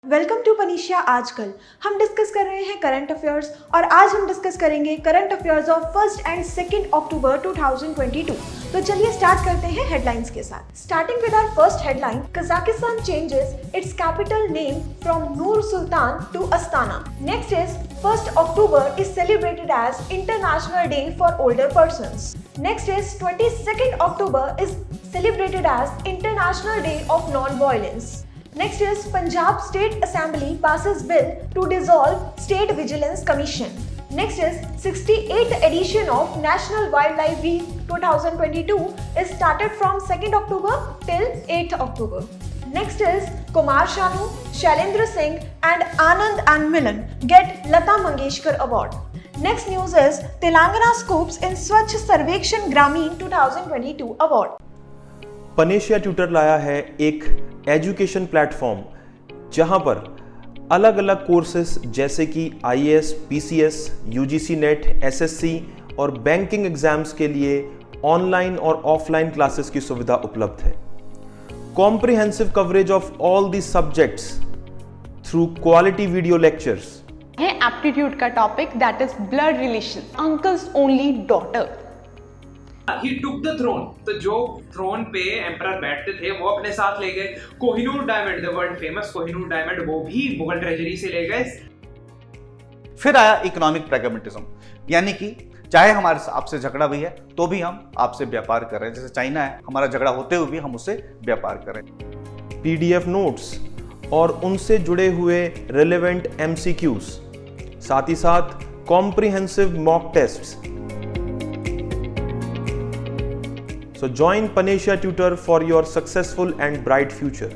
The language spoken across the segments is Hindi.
वेलकम टू पनीशिया आजकल। हम डिस्कस कर रहे हैं करंट अफेयर्स और आज हम डिस्कस करेंगे current affairs of 1 and 2 October 2022। तो चलिए स्टार्ट करते हैं हेडलाइंस के साथ। Starting with our first headline, Kazakhstan changes its capital name from Nur Sultan to Astana. Next is 1 October is celebrated as International Day for Older Persons. Next is 22nd October is celebrated as International Day of Non-Violence. Next is Punjab State Assembly passes bill to dissolve State Vigilance Commission. Next is 68th edition of National Wildlife Week 2022 is started from 2nd October till 8th October. Next is Kumar Sanu, Shailendra Singh and Anand and Milan get Lata Mangeshkar Award. Next news is Telangana scoops in Swachh Sarvekshan Gramin 2022 award. Panacea tutor लाया है एक एजुकेशन प्लेटफॉर्म जहां पर अलग अलग कोर्सेस जैसे कि IAS, PCS, UGC net, SSC और बैंकिंग एग्जाम्स के लिए ऑनलाइन और ऑफलाइन क्लासेस की सुविधा उपलब्ध है। Comprehensive coverage of all the subjects through quality video lectures है। एप्टीट्यूड का topic that is blood relation, uncles only daughter. He took the throne. तो जो थ्रोन पे एम्परर बैठते थे वो अपने साथ ले गए। Kohinoor diamond, the world famous Kohinoor diamond, वो भी मुगल ट्रेजरी से ले गए। फिर आया इकोनॉमिक प्रैग्मेटिज्म, यानी कि चाहे हमारे आपसे झगड़ा भी है तो भी हम आपसे व्यापार कर रहे हैं। जैसे चाइना है, हमारा झगड़ा होते हुए भी हम उससे व्यापार करें। पीडीएफ नोट्स और उनसे जुड़े हुए रिलेवेंट एमसीक्यूज, साथ ही साथ comprehensive mock tests. So join Panesia Tutor for your successful and bright future.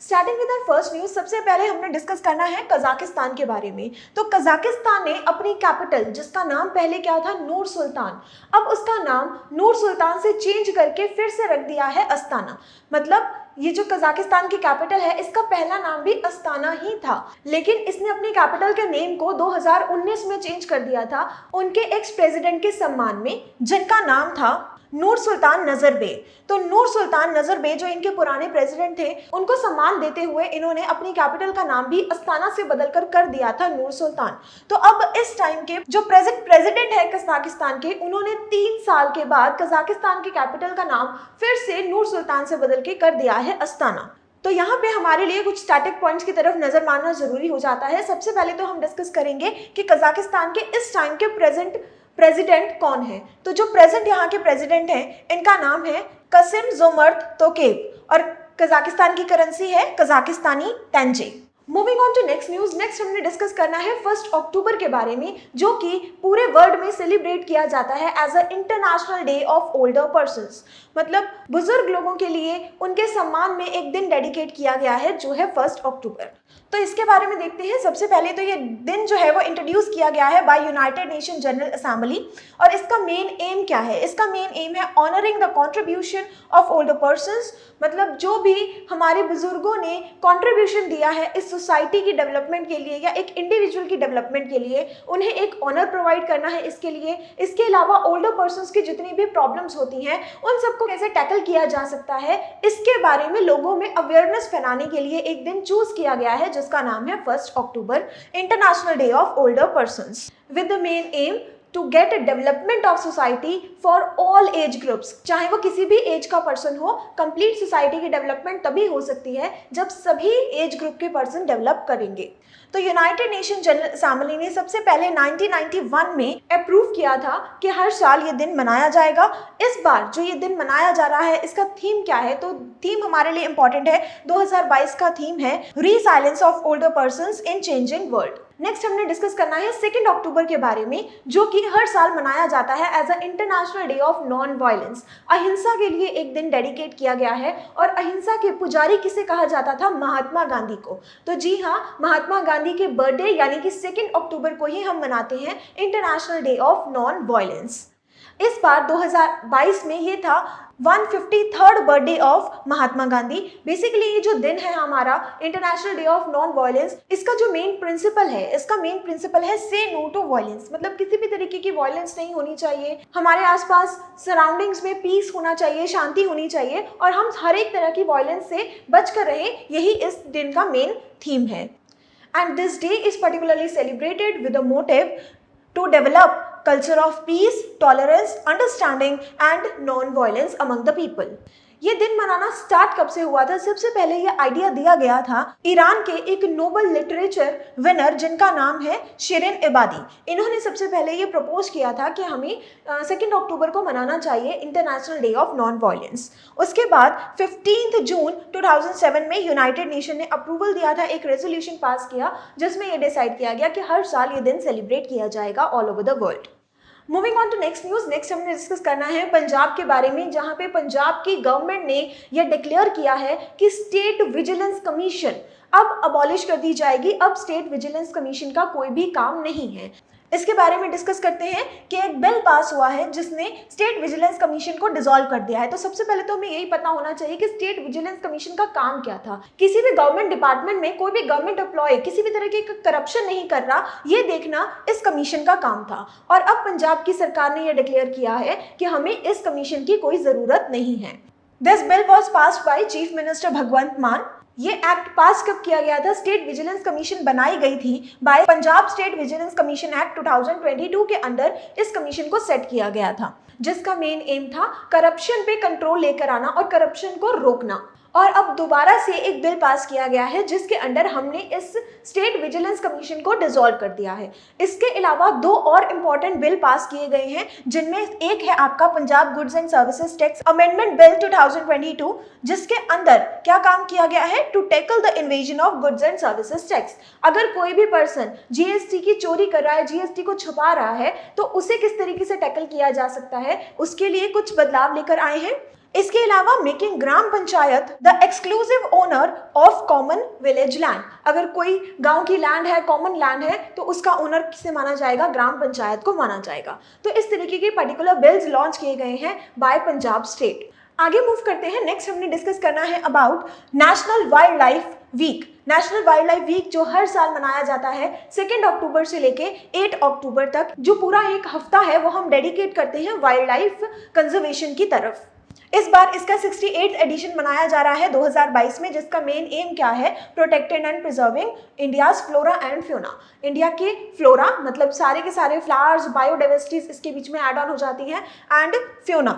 Starting with our first news, सबसे पहले हमने डिस्कस करना है कजाकिस्तान के बारे में। तो कजाकिस्तान ने अपनी कैपिटल, जिसका नाम पहले क्या था, नूर सुल्तान, अब उसका नाम नूर सुल्तान से चेंज करके फिर से रख दिया है अस्ताना। मतलब ये जो कजाकिस्तान की कैपिटल है, इसका पहला नाम भी अस्ताना ही था, लेकिन इसने अपनी कैपिटल के नेम को 2019 में चेंज कर दिया था उनके एक्स प्रेसिडेंट के सम्मान में, जिनका नाम था नूर सुल्तान नजरबे। तो नूर सुल्तान नजरबे जो इनके पुराने प्रेसिडेंट थे, उनको सम्मान देते हुए इन्होंने अपनी कैपिटल का नाम भी अस्ताना से बदलकर कर दिया था नूर सुल्तान। तो अब इस टाइम के जो प्रेसिडेंट है कजाकिस्तान के, उन्होंने 3 साल के बाद कजाकिस्तान की कैपिटल का नाम फिर से नूर सुल्तान से बदल के कर दिया है अस्ताना। तो यहाँ पे हमारे लिए कुछ स्टैटिक पॉइंट्स की तरफ नजर मारना जरूरी हो जाता है। सबसे पहले तो हम डिस्कस करेंगे कि कजाकिस्तान के इस टाइम के प्रेसिडेंट कौन है। तो जो प्रेजेंट यहाँ के प्रेसिडेंट हैं, इनका नाम है कासिम-जोमार्त तोकायेव और कजाकिस्तान की करेंसी है Kazakhstani tenge. Moving on to next news, next हमने डिस्कस करना है 1 अक्टूबर के बारे में, जो कि पूरे वर्ल्ड में सेलिब्रेट किया जाता है as a international day of older persons. मतलब बुजुर्ग लोगों के लिए उनके सम्मान में एक दिन डेडिकेट किया गया है, जो है 1 अक्टूबर। तो इसके बारे में देखते हैं। सबसे पहले तो ये दिन जो है वो इंट्रोड्यूस किया गया है by United Nation General Assembly, और इसका मेन एम क्या है? इसका मेन एम है honouring the contribution of older persons. मतलब जो भी हमारे बुजुर्गों ने कंट्रीब्यूशन दिया है इस सोसाइटी की डेवलपमेंट के लिए या एक इंडिविजुअल की डेवलपमेंट के लिए, उन्हें एक ऑनर प्रोवाइड करना है इसके लिए। इसके अलावा ओल्डर पर्संस की जितनी भी प्रॉब्लम्स होती हैं उन सबको कैसे टैकल किया जा सकता है, इसके बारे में लोगों में अवेयरनेस फैलाने के लिए एक दिन चूज किया गया है, जिसका नाम है 1 October, international day of older persons, with the main aim to get a development of society for all age groups. चाहे वो किसी भी एज का पर्सन हो, कंप्लीट सोसाइटी की डेवलपमेंट तभी हो सकती है जब सभी एज ग्रुप के पर्सन डेवलप करेंगे। तो यूनाइटेड नेशन जनरल असेंबली ने सबसे पहले 1991 में अप्रूव किया था कि हर साल ये दिन मनाया जाएगा। इस बार जो ये दिन मनाया जा रहा है, इसका थीम क्या है? तो थीम हमारे लिए इंपॉर्टेंट है। 2022 का थीम है resilience of older persons in changing world. Next हमने डिस्कस करना है 2 अक्टूबर के बारे में, जो कि हर साल मनाया जाता है as a international day of non violence. अहिंसा के लिए एक दिन डेडिकेट किया गया है, और अहिंसा के पुजारी किसे कहा जाता था? महात्मा गांधी को। तो जी हाँ, महात्मा गांधी के बर्थडे यानी कि 2 अक्टूबर को ही हम मनाते हैं international day of non violence. इस बार 2022 में ये था 153rd birthday of Mahatma Gandhi. Basically ये जो दिन है हमारा international day of non violence, इसका जो मेन प्रिंसिपल है से नो टू वायलेंस, मतलब किसी भी तरीके की वायलेंस नहीं होनी चाहिए, हमारे आसपास सराउंडिंग्स में पीस होना चाहिए, शांति होनी चाहिए और हम हर एक तरह की वायलेंस से बच कर रहें, यही इस दिन का मेन थीम है। And this day is particularly celebrated with the motive to develop culture of peace, tolerance, understanding and non-violence among the people। ये दिन मनाना स्टार्ट कब से हुआ था? सबसे पहले ये आइडिया दिया गया था ईरान के एक नोबेल लिटरेचर विनर जिनका नाम है शिरीन एबादी। इन्होंने सबसे पहले ये प्रपोज किया था कि हमें 2 अक्टूबर को मनाना चाहिए international day of non violence. उसके बाद 15 जून 2007 में यूनाइटेड नेशन ने अप्रूवल दिया था, एक रेजोल्यूशन पास किया जिसमें ये डिसाइड किया गया कि हर साल ये दिन सेलिब्रेट किया जाएगा all over the world. Moving on to next news. Next हमने डिस्कस करना है पंजाब के बारे में, जहां पे पंजाब की गवर्नमेंट ने यह डिक्लेयर किया है कि स्टेट विजिलेंस कमीशन अब अबॉलिश कर दी जाएगी। अब स्टेट विजिलेंस कमीशन का कोई भी काम नहीं है। इसके बारे में डिस्कस करते हैं कि एक बिल पास हुआ है जिसने स्टेट विजिलेंस कमीशन को डिसॉल्व कर दिया है। तो सबसे पहले तो हमें यही पता होना चाहिए कि स्टेट विजिलेंस कमीशन का काम क्या था। किसी भी गवर्नमेंट डिपार्टमेंट में कोई भी गवर्नमेंट एम्प्लॉय किसी भी तरह की करप्शन नहीं कर रहा, ये देखना इस कमीशन का काम था। और अब पंजाब की सरकार ने यह डिक्लेयर किया है कि हमें इस कमीशन की कोई जरूरत नहीं है। This bill was passed by chief minister Bhagwant Mann. ये एक्ट पास कब किया गया था? स्टेट विजिलेंस कमीशन बनाई गई थी by Punjab state vigilance commission act 2022 के अंदर इस कमीशन को सेट किया गया था, जिसका मेन एम था करप्शन पे कंट्रोल लेकर आना और करप्शन को रोकना। और अब दोबारा से एक बिल पास किया गया है जिसके अंडर हमने इस स्टेट विजिलेंस कमीशन को डिसॉल्व कर दिया है। इसके अलावा 2 और इम्पॉर्टेंट बिल पास किए गए हैं, जिनमें एक है आपका Punjab goods and services tax amendment bill 2022, जिसके अंदर क्या काम किया गया है? To tackle the invasion of goods and services tax. अगर कोई भी पर्सन जीएसटी की चोरी कर रहा है, जीएसटी को छुपा रहा है, तो उसे किस तरीके से टैकल किया जा सकता है, उसके लिए कुछ बदलाव लेकर आए हैं। इसके अलावा making gram panchayat the exclusive owner of common village land. अगर कोई गांव की लैंड है, कॉमन लैंड है, तो उसका ओनर किसे माना जाएगा? ग्राम पंचायत को माना जाएगा। तो इस तरीके के पर्टिकुलर बिल्स लॉन्च किए गए हैं बाय पंजाब स्टेट। आगे मूव करते हैं। नेक्स्ट हमने डिस्कस करना है about national wild life week. National wild life week जो हर साल मनाया जाता है 2 अक्टूबर से लेके 8 अक्टूबर तक, जो पूरा एक हफ्ता है वो हम डेडिकेट करते हैं वाइल्ड लाइफ कंजर्वेशन की तरफ। इस बार इसका 68th एडिशन मनाया जा रहा है 2022 में, जिसका मेन एम क्या है? Protecting and preserving India's flora and Fiona. India के फ्लोरा मतलब सारे के सारे फ्लावर्स, बायोडाइवर्सिटीज इसके बीच में ऐड ऑन हो जाती है, and fauna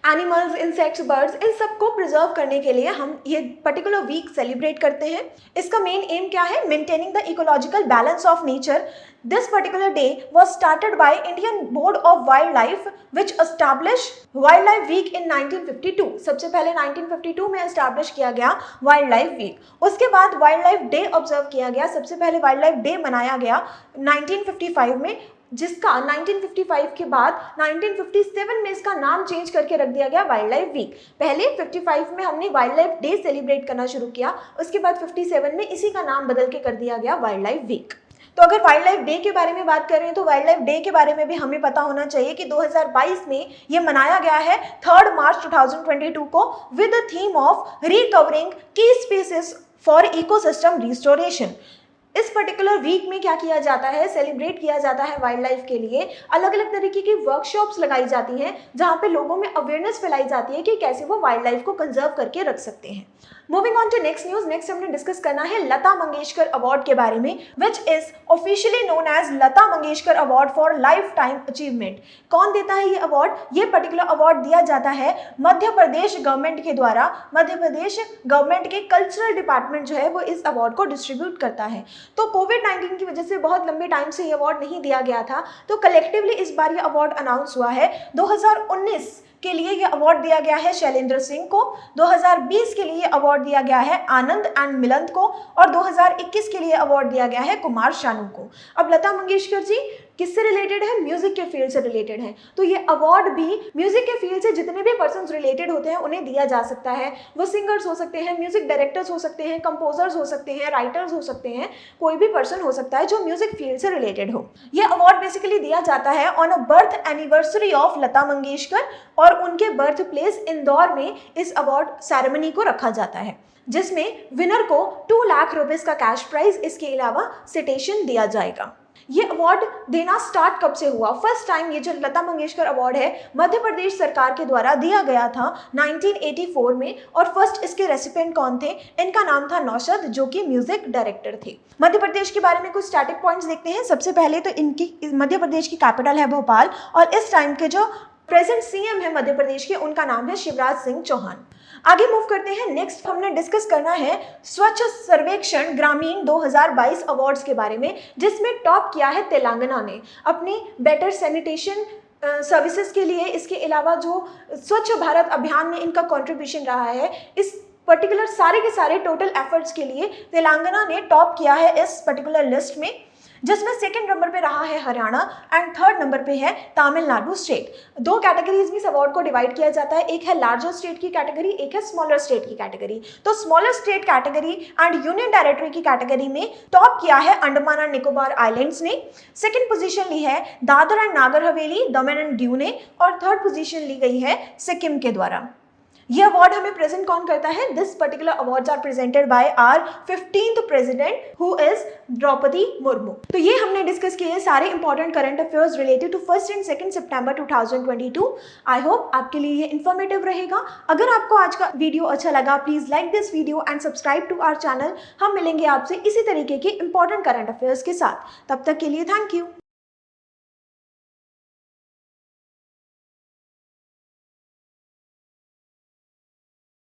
animals, insects, birds, इन सबको प्रिजर्व करने के लिए हम ये पर्टिकुलर वीक सेलिब्रेट करते हैं। इसका मेन एम क्या है? Maintaining the ecological balance of nature. This particular day was started by Indian board of wild life which establish wild life week in 1952। सबसे पहले 1952 में एस्टैब्लिश किया गया वाइल्ड लाइफ वीक। उसके बाद वाइल्ड लाइफ डे ऑब्जर्व किया गया। सबसे पहले वाइल्ड लाइफ डे मनाया गया 1955 में, जिसका 1955 के बाद 1957 में इसका नाम चेंज करके रख दिया गया वाइल्ड लाइफ वीक। पहले 55 में हमने वाइल्ड लाइफ डे सेलिब्रेट करना शुरू किया, उसके बाद 57 में इसी का नाम बदल के कर दिया गया वाइल्ड लाइफ वीक। तो अगर वाइल्ड लाइफ डे के बारे में बात कर रहे हैं तो वाइल्ड लाइफ डे के बारे में भी हमें पता होना चाहिए कि 2022 में ये मनाया गया है 3 मार्च 2022 को with the theme of recovering की स्पीसीज फॉर इकोसिस्टम रिस्टोरेशन। इस पर्टिकुलर वीक में क्या किया जाता है? सेलिब्रेट किया जाता है वाइल्ड लाइफ के लिए। अलग अलग तरीके की वर्कशॉप्स लगाई जाती हैं जहाँ पे लोगों में अवेयरनेस फैलाई जाती है कि कैसे वो वाइल्ड लाइफ को कंजर्व करके रख सकते हैं। Moving on to next news. Next हमने डिस्कस करना है लता मंगेशकर अवार्ड के बारे में, which is officially known as Lata Mangeshkar award for lifetime achievement. कौन देता है ये अवार्ड? ये पर्टिकुलर अवार्ड दिया जाता है मध्य प्रदेश गवर्नमेंट के द्वारा। मध्य प्रदेश गवर्नमेंट के कल्चरल डिपार्टमेंट जो है वो इस अवार्ड को डिस्ट्रीब्यूट करता है। तो कोविड-19 की वजह से बहुत लंबे टाइम से ये अवार्ड नहीं दिया गया था, तो कलेक्टिवली इस बार ये अवार्ड अनाउंस हुआ है। 2019 के लिए ये अवार्ड दिया गया है शैलेंद्र सिंह को, 2020 के लिए अवार्ड दिया गया है आनंद एंड मिलंद को, और 2021 के लिए अवार्ड दिया गया है कुमार शानू को। अब लता मंगेशकर जी किससे रिलेटेड है? म्यूजिक के फील्ड से रिलेटेड है। तो ये अवार्ड भी म्यूजिक के फील्ड से जितने भी पर्सन रिलेटेड होते हैं उन्हें दिया जा सकता है। वो सिंगर्स हो सकते हैं, म्यूजिक डायरेक्टर्स हो सकते हैं, कंपोजर्स हो सकते हैं, राइटर्स हो सकते हैं, कोई भी पर्सन हो सकता है जो म्यूजिक फील्ड से रिलेटेड हो। ये अवार्ड बेसिकली दिया जाता है on a birth anniversary of Lata Mangeshkar, और उनके बर्थ प्लेस इंदौर में इस अवार्ड सेरेमनी को रखा जाता है, जिसमें विनर को 2 लाख रुपीस का कैश प्राइज, इसके अलावा सिटेशन दिया जाएगा। ये अवार्ड देना स्टार्ट कब से हुआ? फर्स्ट टाइम ये जो लता मंगेशकर अवार्ड है मध्य प्रदेश सरकार के द्वारा दिया गया था 1984 में, और फर्स्ट इसके रेसिपिएंट कौन थे? इनका नाम था नौशाद, जो कि म्यूजिक डायरेक्टर थे। मध्य प्रदेश के बारे में कुछ स्टैटिक पॉइंट्स देखते हैं। सबसे पहले तो इनकी मध्य प्रदेश की कैपिटल है भोपाल, और इस टाइम के जो प्रेजेंट सीएम है मध्य प्रदेश के, उनका नाम है शिवराज सिंह चौहान। आगे मूव करते हैं। नेक्स्ट हमने डिस्कस करना है स्वच्छ सर्वेक्षण ग्रामीण 2022 अवार्ड्स के बारे में, जिसमें टॉप किया है तेलंगाना ने अपनी बेटर सैनिटेशन सर्विसेज के लिए। इसके अलावा जो स्वच्छ भारत अभियान में इनका कंट्रीब्यूशन रहा है, इस पर्टिकुलर सारे के सारे टोटल एफर्ट्स के लिए तेलंगाना ने टॉप किया है इस पर्टिकुलर लिस्ट में, जिसमें सेकंड नंबर पे रहा है हरियाणा एंड थर्ड नंबर पे है तमिलनाडु स्टेट। 2 कैटेगरीज में इस अवार्ड को डिवाइड किया जाता है, एक है लार्जर स्टेट की कैटेगरी, एक है स्मॉलर स्टेट की कैटेगरी। तो smaller state category and union territory की कैटेगरी में टॉप किया है अंडमान एंड निकोबार आइलैंड्स ने, सेकंड पोजीशन ली है Dadar and Nagar Haveli, Daman and Diu ने, और थर्ड पोजीशन ली गई है सिक्किम के द्वारा। ये अवार्ड हमें प्रेजेंट कौन करता है? This particular awards are presented by our 15th president who is Droupadi Murmu. तो ये हमने डिस्कस किए सारे important current affairs related to 1st and 2nd September 2022। I hope आपके लिए ये इन्फॉर्मेटिव रहेगा। अगर आपको आज का वीडियो अच्छा लगा, please like this video and subscribe to our channel. हम मिलेंगे आपसे इसी तरीके के इंपॉर्टेंट करंट अफेयर्स के साथ। तब तक के लिए थैंक यू।